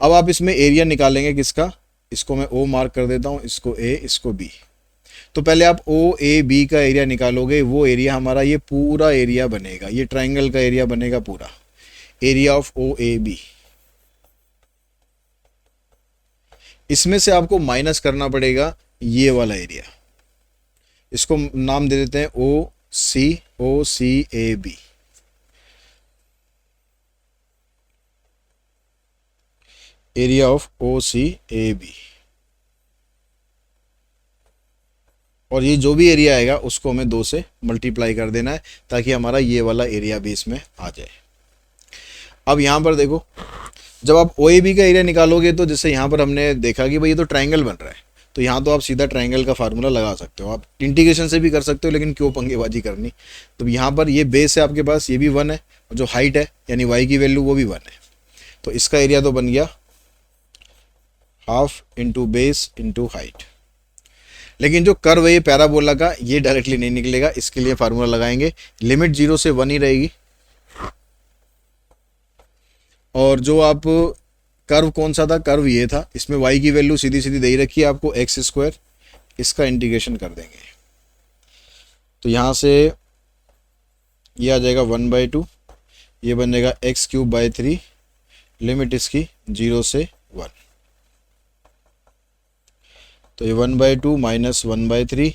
अब आप इसमें एरिया निकालेंगे किसका? इसको मैं O मार्क कर देता हूँ, इसको A, इसको B। तो पहले आप OAB का एरिया निकालोगे, वो एरिया हमारा ये पूरा एरिया बनेगा, ये ट्राइंगल का एरिया बनेगा पूरा, एरिया ऑफ OAB। इसमें से आपको माइनस करना पड़ेगा ये वाला एरिया, इसको नाम दे देते हैं OCAB। Area of OCAB। और ये जो भी एरिया आएगा उसको हमें 2 से मल्टीप्लाई कर देना है ताकि हमारा ये वाला एरिया भी इसमें आ जाए। अब यहाँ पर देखो, जब आप ओ का एरिया निकालोगे तो जैसे यहाँ पर हमने देखा कि भाई ये तो ट्रायंगल बन रहा है, तो यहाँ तो आप सीधा ट्रायंगल का फार्मूला लगा सकते हो, आप इंटीग्रेशन से भी कर सकते हो, लेकिन क्यों पंगेबाजी करनी। तो यहाँ पर ये बेस है आपके पास, ये भी 1 है, और जो हाइट है यानी वाई की वैल्यू वो भी 1 है, तो इसका एरिया तो बन गया half into base into height. लेकिन जो कर्व है ये पैराबोला का, ये डायरेक्टली नहीं निकलेगा, इसके लिए फार्मूला लगाएंगे, लिमिट 0 से 1 ही रहेगी। और जो आप कर्व कौन सा था, कर्व ये था, इसमें y की वैल्यू सीधी सीधी दे ही रखी है आपको एक्स स्क्वायर, इसका इंटीग्रेशन कर देंगे तो यहाँ से ये आ जाएगा 1/2, ये बन जाएगा x³/3, लिमिट इसकी 0 से 1, तो ये 1/2 माइनस 1/3,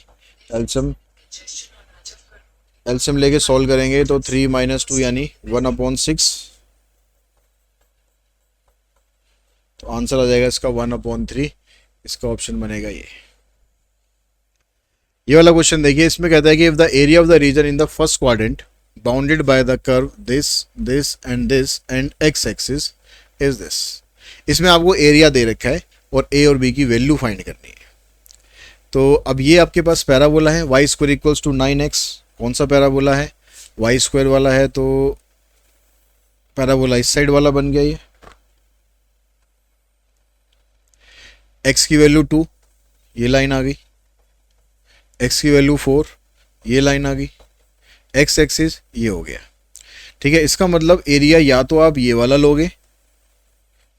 एल्सियम लेके सॉल्व करेंगे तो 3 - 2 यानी 1/6, तो आंसर आ जाएगा इसका 1/3, इसका ऑप्शन बनेगा ये वाला क्वेश्चन देखिए, इसमें कहता है कि if the area of the region in the first quadrant bounded by the curve this and x axis is this. इसमें आपको एरिया दे रखा है और ए और बी की वैल्यू फाइंड करनी है। तो अब ये आपके पास पैराबोला है, y square equals to 9x, कौन सा पैराबोला है, वाई स्क्वायर वाला है, तो पैराबोला इस साइड वाला बन गया ये। x की वैल्यू 2, ये लाइन आ गई, x की वैल्यू 4, ये लाइन आ गई, x एक्सिस ये हो गया। ठीक है, इसका मतलब एरिया या तो आप ये वाला लोगे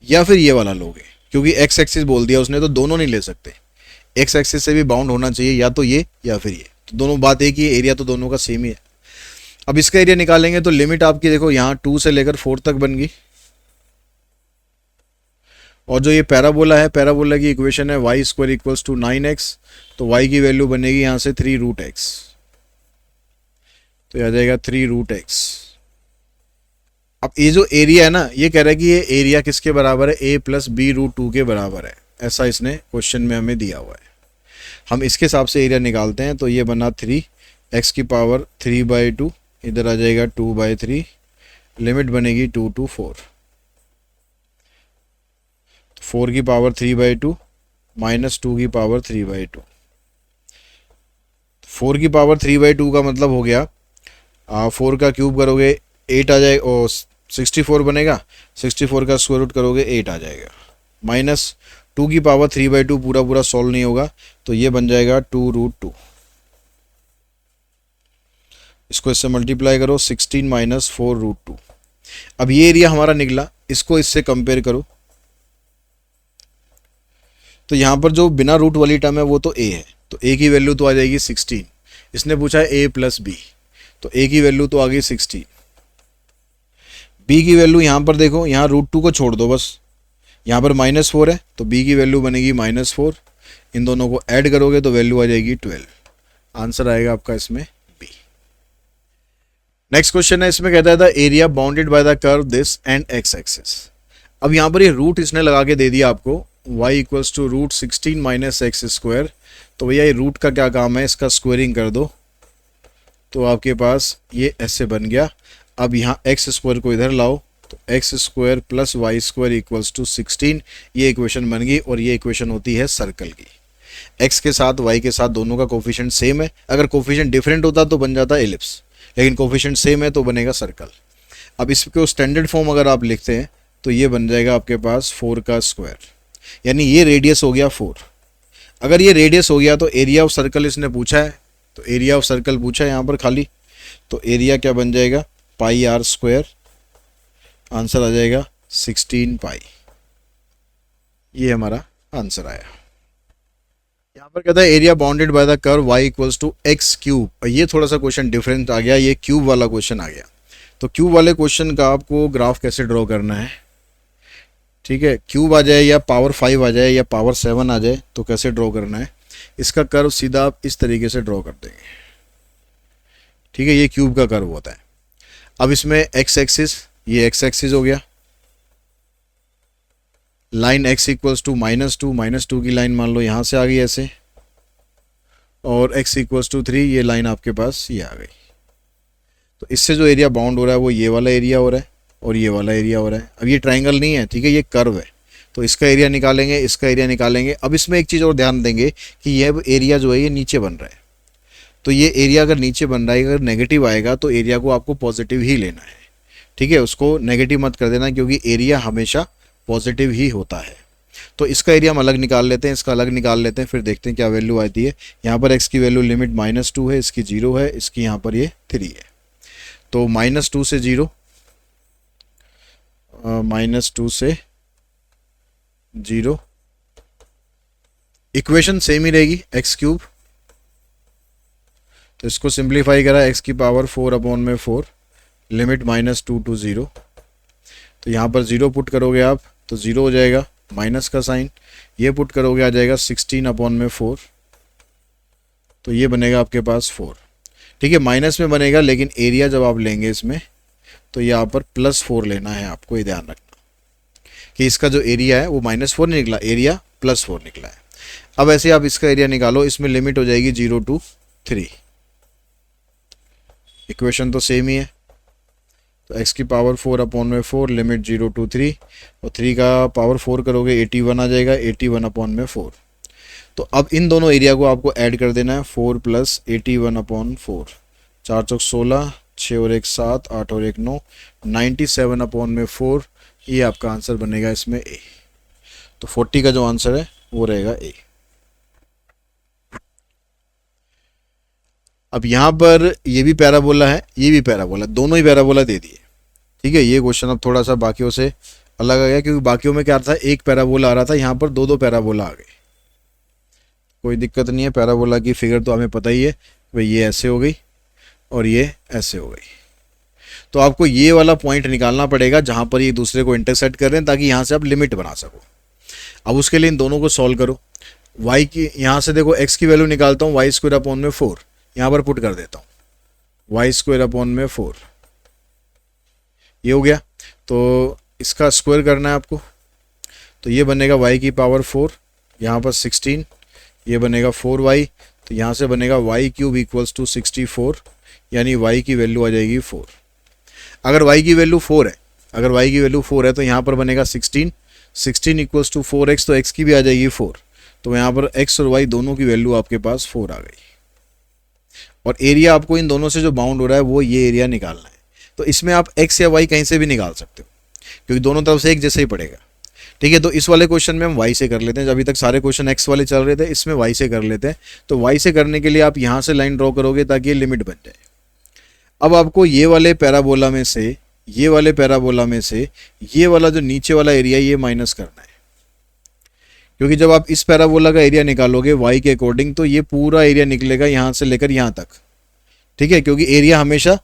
या फिर ये वाला लोगे, क्योंकि x एक्सिस बोल दिया उसने, तो दोनों नहीं ले सकते, x एक्सिस से भी बाउंड होना चाहिए, या तो ये या फिर ये, तो दोनों बात एक ही है, एरिया तो दोनों का सेम ही है। अब इसका एरिया निकालेंगे तो लिमिट आपकी देखो यहाँ 2 से लेकर 4 तक बन गई, और जो ये पैराबोला है, पैराबोला की इक्वेशन है y square equals to 9x, तो y की वैल्यू बनेगी यहाँ से 3√x, तो यह आ जाएगा 3√x। अब ये जो एरिया है ना, ये कह रहा है कि ये एरिया किसके बराबर है, a + b√2 के बराबर है, ऐसा इसने क्वेश्चन में हमें दिया हुआ है। हम इसके हिसाब से एरिया निकालते हैं, तो ये बना 3x³ 3/2, इधर आ जाएगा 2/3, लिमिट बनेगी 2 to 4, 4 की पावर 3/2 माइनस 2 की पावर 3/2, 4 की पावर 3/2 का मतलब हो गया 4 का क्यूब करोगे 8 आ जाएगा, और 64 बनेगा, 64 का स्क्वायर रूट करोगे 8 आ जाएगा, माइनस 2 की पावर 3/2 पूरा पूरा सॉल्व नहीं होगा, तो ये बन जाएगा 2√2, इसको इससे मल्टीप्लाई करो, 16 - 4√2। अब ये एरिया हमारा निकला, इसको इससे कंपेयर करो, तो यहाँ पर जो बिना रूट वाली टर्म है वो तो a है, तो a की वैल्यू तो आ जाएगी 16, इसने पूछा है a + b, तो a की वैल्यू तो आ गई 16, b की वैल्यू यहाँ पर देखो, यहाँ √2 को छोड़ दो बस, यहाँ पर -4 है, तो b की वैल्यू बनेगी -4, इन दोनों को ऐड करोगे तो वैल्यू आ जाएगी 12, आंसर आएगा आपका इसमें b। नेक्स्ट क्वेश्चन है, इसमें कहता है the area bounded by the curve this and x axis. अब यहाँ पर ये रूट इसने लगा के दे दिया आपको, y इक्वल्स टू √16 - x², तो भैया ये रूट का क्या काम है, इसका स्क्वायरिंग कर दो, तो आपके पास ये ऐसे बन गया। अब यहाँ x² को इधर लाओ, तो x² + y² इक्वल्स टू 16, ये इक्वेशन बन गई, और ये इक्वेशन होती है सर्कल की, x के साथ y के साथ दोनों का कोफिशिएंट सेम है, अगर कोफिशिएंट डिफरेंट होता तो बन जाता एलिप्स, लेकिन कोफिशिएंट सेम है तो बनेगा सर्कल। अब इसको स्टैंडर्ड फॉर्म अगर आप लिखते हैं तो ये बन जाएगा आपके पास 4 का स्क्वायर, यानी ये रेडियस हो गया 4। अगर ये रेडियस हो गया तो एरिया ऑफ सर्कल इसने पूछा है, तो एरिया ऑफ सर्कल पूछा है यहाँ पर खाली, तो एरिया क्या बन जाएगा πr², आंसर आ जाएगा 16 पाई, ये हमारा आंसर आया। यहाँ पर कहता है area bounded by the curve y equals to x³, ये थोड़ा सा क्वेश्चन डिफरेंट आ गया, ये क्यूब वाला क्वेश्चन आ गया। तो क्यूब वाले क्वेश्चन का आपको ग्राफ कैसे ड्रॉ करना है, ठीक है, क्यूब आ जाए या पावर 5 आ जाए या पावर 7 आ जाए, तो कैसे ड्रॉ करना है, इसका कर्व सीधा आप इस तरीके से ड्रॉ कर देंगे, ठीक है, ये क्यूब का कर्व होता है। अब इसमें x एक्सिस, ये x एक्सिस हो गया, लाइन x इक्वल्स टू -2 की लाइन मान लो यहाँ से आ गई ऐसे, और x इक्वल्स टू 3, ये लाइन आपके पास ये आ गई। तो इससे जो एरिया बाउंड हो रहा है वो ये वाला एरिया हो रहा है और ये वाला एरिया हो रहा है। अब ये ट्राइंगल नहीं है, ठीक है, ये कर्व है, तो इसका एरिया निकालेंगे, इसका एरिया निकालेंगे। अब इसमें एक चीज़ और ध्यान देंगे कि ये एरिया जो है ये नीचे बन रहा है, तो ये एरिया अगर नीचे बन रहा है, अगर नेगेटिव आएगा तो एरिया को आपको पॉजिटिव ही लेना है, ठीक है, उसको नेगेटिव मत कर देना, क्योंकि एरिया हमेशा पॉजिटिव ही होता है। तो इसका एरिया हम अलग निकाल लेते हैं, इसका अलग निकाल लेते हैं, फिर देखते हैं क्या वैल्यू आती है। यहाँ पर x की वैल्यू लिमिट -2 है, इसकी 0 है, इसकी यहाँ पर ये 3 है। तो -2 से 0, -2 से 0, इक्वेशन सेम ही रहेगी x3। तो इसको सिंप्लीफाई करा, x की पावर 4/4, लिमिट -2 to 0। तो यहाँ पर 0 पुट करोगे आप तो 0 हो जाएगा, माइनस का साइन, ये पुट करोगे आ जाएगा 16/4, तो ये बनेगा आपके पास 4, ठीक है, माइनस में बनेगा, लेकिन एरिया जब आप लेंगे इसमें तो यहाँ पर +4 लेना है आपको, ये ध्यान रखना कि इसका जो एरिया है वो -4 नहीं निकला, एरिया +4 निकला है। अब ऐसे आप इसका एरिया निकालो, इसमें लिमिट हो जाएगी 0 to 3, इक्वेशन तो सेम ही है। तो x की पावर 4/4, लिमिट 0 to 3, और 3 का पावर 4 करोगे 81 आ जाएगा, 81/4। तो अब इन दोनों एरिया को आपको ऐड कर देना है, 4 + 81/4, 4 चौक 16, 6 और 1 7, 8 और 1 9, 97/4, ये आपका आंसर बनेगा इसमें ए। तो 40 का जो आंसर है वो रहेगा ए। अब यहाँ पर ये भी पैराबोला है, ये भी पैराबोला, दोनों ही पैराबोला दे दिए, ठीक है। ये क्वेश्चन अब थोड़ा सा बाकियों से अलग आ गया, क्योंकि बाकियों में क्या था, एक पैराबोला आ रहा था, यहाँ पर दो पैराबोला आ गए। कोई दिक्कत नहीं है, पैराबोला की फिगर तो हमें पता ही है, भाई ये ऐसे हो गई और ये ऐसे हो गई। तो आपको ये वाला पॉइंट निकालना पड़ेगा जहाँ पर ये दूसरे को इंटरसेक्ट कर रहे हैं, ताकि यहाँ से आप लिमिट बना सको। अब उसके लिए इन दोनों को सॉल्व करो। y की यहाँ से देखो, x की वैल्यू निकालता हूँ, y²/4, यहाँ पर पुट कर देता हूँ y²/4, ये हो गया। तो इसका स्क्वायर करना है आपको, तो ये बनेगा y की पावर 4, यहाँ पर 16, ये बनेगा 4y, तो यहाँ से बनेगा y³ = 64, यानी y की वैल्यू आ जाएगी 4। अगर y की वैल्यू 4 है, अगर y की वैल्यू 4 है तो यहाँ पर बनेगा 16 = 4x, तो x की भी आ जाएगी 4। तो यहाँ पर x और y दोनों की वैल्यू आपके पास 4 आ गई। और एरिया आपको इन दोनों से जो बाउंड हो रहा है वो ये एरिया निकालना है। तो इसमें आप x या y कहीं से भी निकाल सकते हो, क्योंकि दोनों तरफ से एक जैसे ही पड़ेगा, ठीक है। तो इस वाले क्वेश्चन में हम y से कर लेते हैं, अभी तक सारे क्वेश्चन x वाले चल रहे थे, इसमें y से कर लेते हैं। तो y से करने के लिए आप यहाँ से लाइन ड्रॉ करोगे ताकि ये लिमिट बन जाए। अब आपको ये वाले पैराबोला में से, ये वाले पैराबोला में से ये वाला जो नीचे वाला एरिया ये माइनस करना है, क्योंकि जब आप इस पैराबोला का एरिया निकालोगे y के अकॉर्डिंग, तो ये पूरा एरिया निकलेगा यहाँ से लेकर यहाँ तक, ठीक है, क्योंकि एरिया हमेशा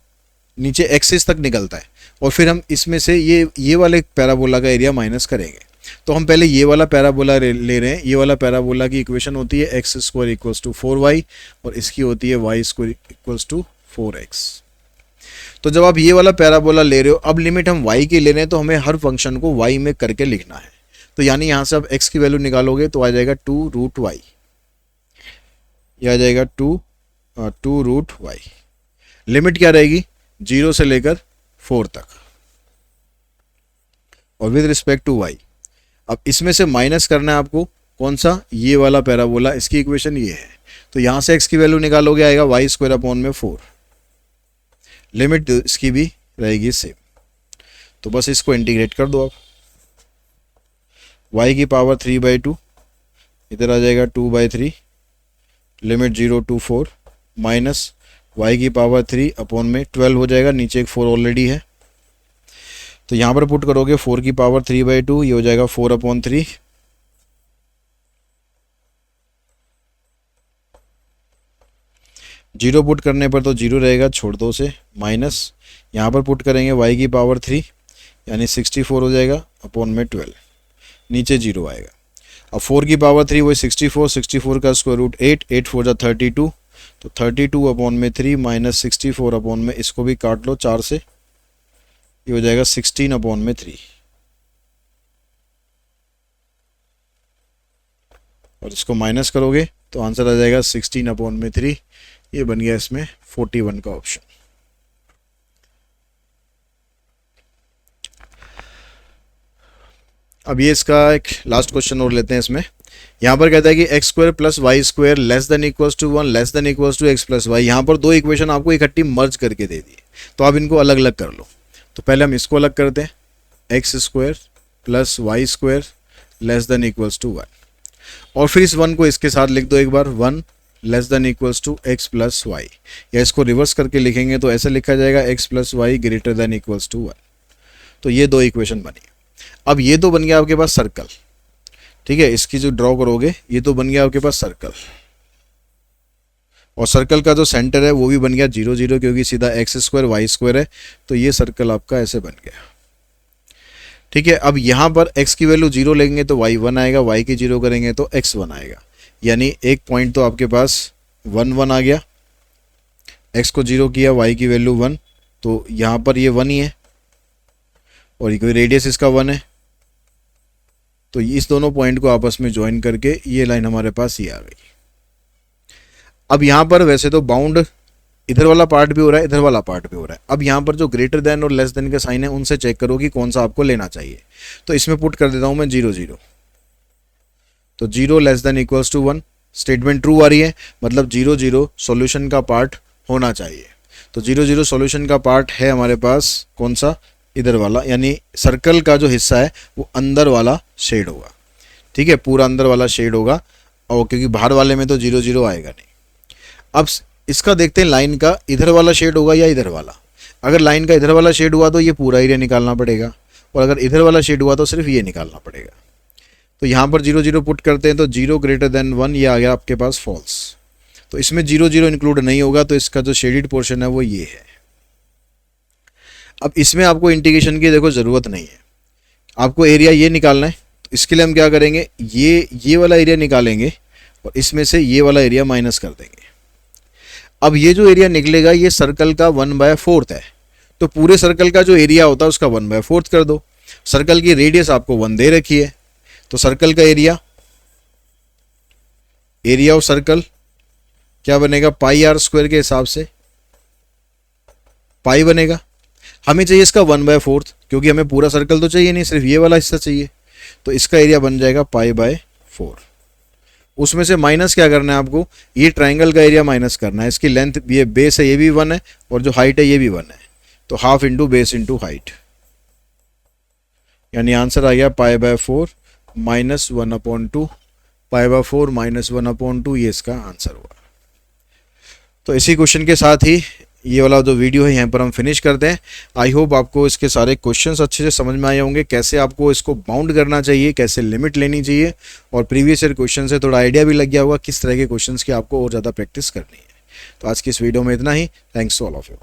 नीचे एक्सिस तक निकलता है। और फिर हम इसमें से ये वाले पैराबोला का एरिया माइनस करेंगे। तो हम पहले ये वाला पैराबोला ले रहे हैं। ये वाला पैराबोला की इक्वेशन होती है x² = 4y, और इसकी होती है y² = 4x। तो जब आप ये वाला पैराबोला ले रहे हो, अब लिमिट हम y की ले रहे हैं, तो हमें हर फंक्शन को y में करके लिखना है। तो यानी यहाँ से आप x की वैल्यू निकालोगे तो आ जाएगा 2√y, यह आ जाएगा 2√y। लिमिट क्या रहेगी, 0 से लेकर 4 तक, और विद रिस्पेक्ट टू y। अब इसमें से माइनस करना है आपको, कौन सा, ये वाला पैराबोला, इसकी इक्वेशन ये है। तो यहाँ से x की वैल्यू निकालोगे, आएगा y²/4, लिमिट इसकी भी रहेगी सेम। तो बस इसको इंटीग्रेट कर दो आप, y की पावर 3/2, इधर आ जाएगा 2/3, लिमिट 0 to 4, माइनस y की पावर 3/12 हो जाएगा, नीचे एक 4 ऑलरेडी है, तो यहाँ पर पुट करोगे 4 की पावर 3/2, ये हो जाएगा 4/3, जीरो पुट करने पर तो जीरो रहेगा, छोड़ दो से, माइनस यहाँ पर पुट करेंगे y की पावर 3, यानी 64 हो जाएगा /12, नीचे जीरो आएगा। अब 4 की पावर 3 वही 64, 64 का स्क्वायर रूट 8, 8 4 32, तो 32/3 माइनस 64 इसको भी काट लो 4 से, ये हो जाएगा 16/3, और इसको माइनस करोगे तो आंसर आ जाएगा 16/3। ये बन गया इसमें 41 का ऑप्शन। अब ये इसका एक लास्ट क्वेश्चन और लेते हैं इसमें। यहाँ पर कहता है कि x square plus Y square less than equals to 1 less than equals to x plus y. यहाँ पर दो इक्वेशन आपको इकट्ठी मर्ज करके दे दी, तो आप इनको अलग अलग कर लो। तो पहले हम इसको अलग करते हैं, x square plus Y square less than equals to 1, और फिर इस 1 को इसके साथ लिख दो एक बार, 1 less than equals to x plus y. या इसको रिवर्स करके लिखेंगे तो ऐसे लिखा जाएगा x plus y greater than equals to 1। तो ये दो इक्वेशन बनी। अब ये तो बन गया आपके पास सर्कल, ठीक है, इसकी जो ड्रॉ करोगे ये तो बन गया आपके पास सर्कल, और सर्कल का जो सेंटर है वो भी बन गया 0 0, क्योंकि सीधा एक्स स्क्वायर वाई स्क्वायर है, तो ये सर्कल आपका ऐसे बन गया। ठीक है, अब यहाँ पर x की वैल्यू 0 लेंगे तो y 1 आएगा, y की 0 करेंगे तो x 1 आएगा, यानी एक पॉइंट तो आपके पास 1 1 आ गया। x को 0 किया, y की वैल्यू 1, तो यहाँ पर ये 1 ही है, और ये रेडियस इसका 1 है, तो इस दोनों पॉइंट को आपस में ज्वाइन करके ये लाइन हमारे पास ये आ गई। अब यहाँ पर वैसे तो बाउंड इधर वाला पार्ट भी हो रहा है, इधर वाला पार्ट भी हो रहा है। अब यहाँ पर जो ग्रेटर देन और लेस देन के साइन है उनसे चेक करो कि कौन सा आपको लेना चाहिए। तो इसमें पुट कर देता हूँ मैं 0 0, तो 0 less than equals to 1। Statement true आ रही है, मतलब 0 0 सॉल्यूशन का पार्ट होना चाहिए। तो 0 0 सॉल्यूशन का पार्ट है हमारे पास कौन सा, इधर वाला, यानी सर्कल का जो हिस्सा है वो अंदर वाला शेड होगा। ठीक है, पूरा अंदर वाला शेड होगा, और क्योंकि बाहर वाले में तो 0 0 आएगा नहीं। अब इसका देखते हैं लाइन का इधर वाला शेड होगा या इधर वाला। अगर लाइन का इधर वाला शेड हुआ तो ये पूरा एरिया निकालना पड़ेगा, और अगर इधर वाला शेड हुआ तो सिर्फ ये निकालना पड़ेगा। तो यहाँ पर 0 0 पुट करते हैं तो 0 ग्रेटर देन 1 ये आ गया आपके पास फॉल्स। तो इसमें 0 0 इंक्लूड नहीं होगा, तो इसका जो शेडेड पोर्शन है वो ये है। अब इसमें आपको इंटीग्रेशन की देखो ज़रूरत नहीं है, आपको एरिया ये निकालना है। तो इसके लिए हम क्या करेंगे, ये वाला एरिया निकालेंगे और इसमें से ये वाला एरिया माइनस कर देंगे। अब ये जो एरिया निकलेगा ये सर्कल का 1/4 है, तो पूरे सर्कल का जो एरिया होता है उसका 1/4 कर दो। सर्कल की रेडियस आपको 1 दे रखी है, तो सर्कल का एरिया ऑफ सर्कल क्या बनेगा, पाई आर स्क्वायर के हिसाब से पाई बनेगा। हमें चाहिए इसका 1/4, क्योंकि हमें पूरा सर्कल तो चाहिए नहीं, सिर्फ ये वाला हिस्सा चाहिए। तो इसका एरिया बन जाएगा पाई/4। उसमें से माइनस क्या करना है आपको, ये ट्राइंगल का एरिया माइनस करना है। इसकी लेंथ, ये बेस है ये भी 1 है, और जो हाइट है ये भी 1 है, तो half into base into height, यानी आंसर आ गया पाई/4 -1/2। पाई/4 -1/2 ये इसका आंसर हुआ। तो इसी क्वेश्चन के साथ ही ये वाला जो वीडियो है यहाँ पर हम फिनिश करते हैं। आई होप आपको इसके सारे क्वेश्चंस अच्छे से समझ में आए होंगे, कैसे आपको इसको बाउंड करना चाहिए, कैसे लिमिट लेनी चाहिए, और प्रीवियस ईयर क्वेश्चन से थोड़ा आइडिया भी लग गया होगा किस तरह के क्वेश्चंस की आपको और ज़्यादा प्रैक्टिस करनी है। तो आज की इस वीडियो में इतना ही। Thanks to all of you.